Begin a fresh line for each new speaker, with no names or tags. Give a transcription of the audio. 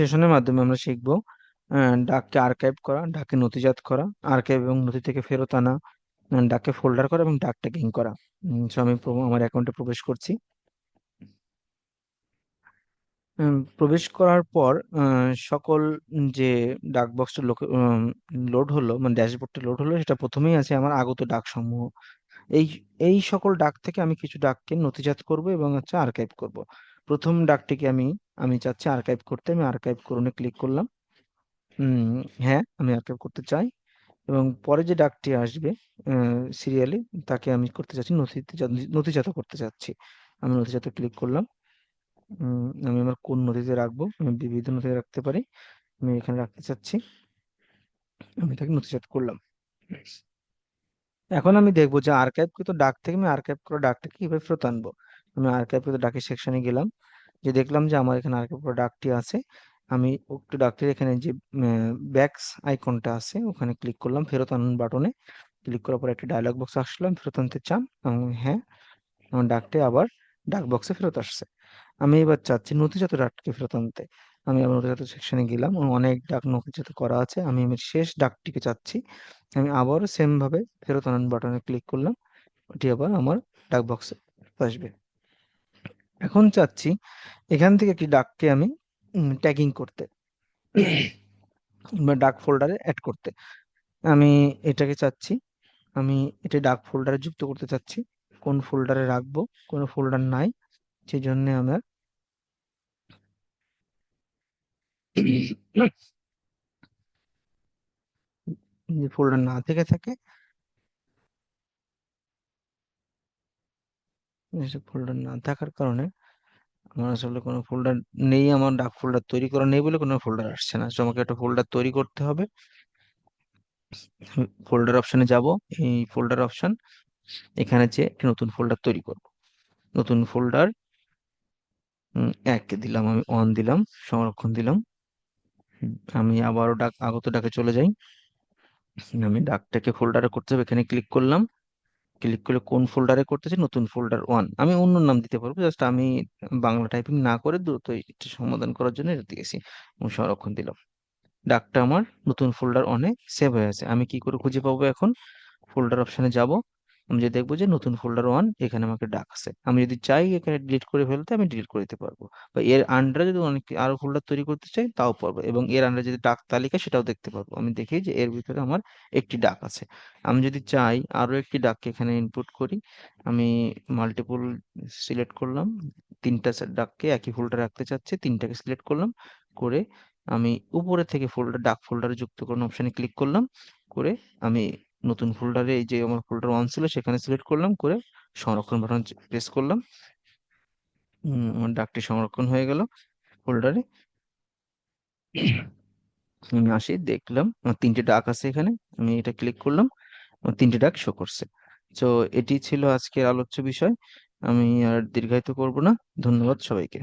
সেশনের মাধ্যমে আমরা শিখবো ডাককে আর্কাইভ করা, ডাককে নথিজাত করা, আর্কাইভ এবং নথি থেকে ফেরত আনা, ডাককে ফোল্ডার করা এবং ডাক ট্যাগিং করা। So আমি আমার অ্যাকাউন্টে প্রবেশ করছি। প্রবেশ করার পর সকল যে ডাক বক্সটা লোড হলো, মানে ড্যাশবোর্ডটা লোড হলো, সেটা প্রথমেই আছে আমার আগত ডাক সমূহ। এই এই সকল ডাক থেকে আমি কিছু ডাককে নথিজাত করব এবং হচ্ছে আর্কাইভ করব। প্রথম ডাকটিকে আমি আমি চাচ্ছি আর্কাইভ করতে। আমি আর্কাইভ করুনে ক্লিক করলাম। হ্যাঁ, আমি আর্কাইভ করতে চাই। এবং পরে যে ডাকটি আসবে সিরিয়ালি, তাকে আমি করতে চাচ্ছি নথিজাত করতে চাচ্ছি। আমি নথিজাত ক্লিক করলাম। আমি আমার কোন নথিতে রাখবো, আমি বিবিধ নথিতে রাখতে পারি। আমি এখানে রাখতে চাচ্ছি। আমি তাকে নথিজাত করলাম। এখন আমি দেখবো যে আর্কাইভকৃত ডাক থেকে আমি আর্কাইভ করা ডাকটাকে কিভাবে ফেরত আনবো। আমি আর্কাইভকৃত ডাকের সেকশনে গেলাম, যে দেখলাম যে আমার এখানে আর্কাইভ করা ডাকটি আছে। আমি উক্ত ডাকটির এখানে যে ব্যাকস আইকনটা আছে ওখানে ক্লিক করলাম, ফেরত আনুন বাটনে ক্লিক করার পর একটা ডায়লগ বক্স আসলো, আমি ফেরত আনতে চান? হ্যাঁ, আমার ডাকটি আবার ডাক বক্সে ফেরত আসছে। আমি এবার চাচ্ছি নথিজাত ডাকটিকে ফেরত আনতে। আমি আবার নথিজাত সেকশনে গেলাম, অনেক ডাক নথিজাত করা আছে, আমি আমার শেষ ডাকটিকে চাচ্ছি। আমি আবারও সেম ভাবে ফেরত আনুন বাটনে ক্লিক করলাম, ওটি আবার আমার ডাক বক্সে আসবে। এখন চাচ্ছি এখান থেকে একটি ডাককে আমি ট্যাগিং করতে বা ডাক ফোল্ডারে অ্যাড করতে। আমি এটাকে চাচ্ছি, আমি এটা ডাক ফোল্ডারে যুক্ত করতে চাচ্ছি। কোন ফোল্ডারে রাখবো, কোনো ফোল্ডার নাই, সেই জন্য আমার যে ফোল্ডার না থেকে থাকে, এসব ফোল্ডার না থাকার কারণে আমার আসলে কোনো ফোল্ডার নেই, আমার ডাক ফোল্ডার তৈরি করা নেই বলে কোনো ফোল্ডার আসছে না। তো আমাকে একটা ফোল্ডার তৈরি করতে হবে। ফোল্ডার অপশনে যাব, এই ফোল্ডার অপশন, এখানে যে একটি নতুন ফোল্ডার তৈরি করব। নতুন ফোল্ডার 1 দিলাম, আমি 1 দিলাম, সংরক্ষণ দিলাম। আমি আবারও আগত ডাকে চলে যাই। আমি ডাকটাকে ফোল্ডারে করতে হবে, এখানে ক্লিক করলাম। ক্লিক করলে কোন ফোল্ডারে করতেছি, নতুন ফোল্ডার 1। আমি অন্য নাম দিতে পারবো, জাস্ট আমি বাংলা টাইপিং না করে দ্রুত এটা সমাধান করার জন্য এটা দিয়েছি এবং সংরক্ষণ দিলাম। ডাকটা আমার নতুন ফোল্ডার অনে সেভ হয়ে আছে। আমি কি করে খুঁজে পাবো এখন? ফোল্ডার অপশনে যাব, আমি যে দেখবো যে নতুন ফোল্ডার 1 এখানে আমাকে ডাক আছে। আমি যদি চাই এখানে ডিলিট করে ফেলতে, আমি ডিলিট করে দিতে পারবো, বা এর আন্ডারে যদি অনেক আরো ফোল্ডার তৈরি করতে চাই তাও পারবো, এবং এর আন্ডারে যদি ডাক তালিকা সেটাও দেখতে পারবো। আমি দেখি যে এর ভিতরে আমার একটি ডাক আছে। আমি যদি চাই আরো একটি ডাককে এখানে ইনপুট করি, আমি মাল্টিপল সিলেক্ট করলাম, ডাককে একই ফোল্ডারে রাখতে চাচ্ছি, তিনটাকে সিলেক্ট করলাম করে আমি উপরে থেকে ডাক ফোল্ডারে যুক্ত করুন অপশনে ক্লিক করলাম করে, আমি নতুন ফোল্ডারে এই যে আমার ফোল্ডার 1 ছিল সেখানে সিলেক্ট করলাম করে সংরক্ষণ বাটন প্রেস করলাম। আমার ডাকটি সংরক্ষণ হয়ে গেল ফোল্ডারে। আমি আসি, দেখলাম আমার 3টে ডাক আছে এখানে। আমি এটা ক্লিক করলাম, আমার 3টে ডাক শো করছে। তো এটি ছিল আজকের আলোচ্য বিষয়। আমি আর দীর্ঘায়িত করব না। ধন্যবাদ সবাইকে।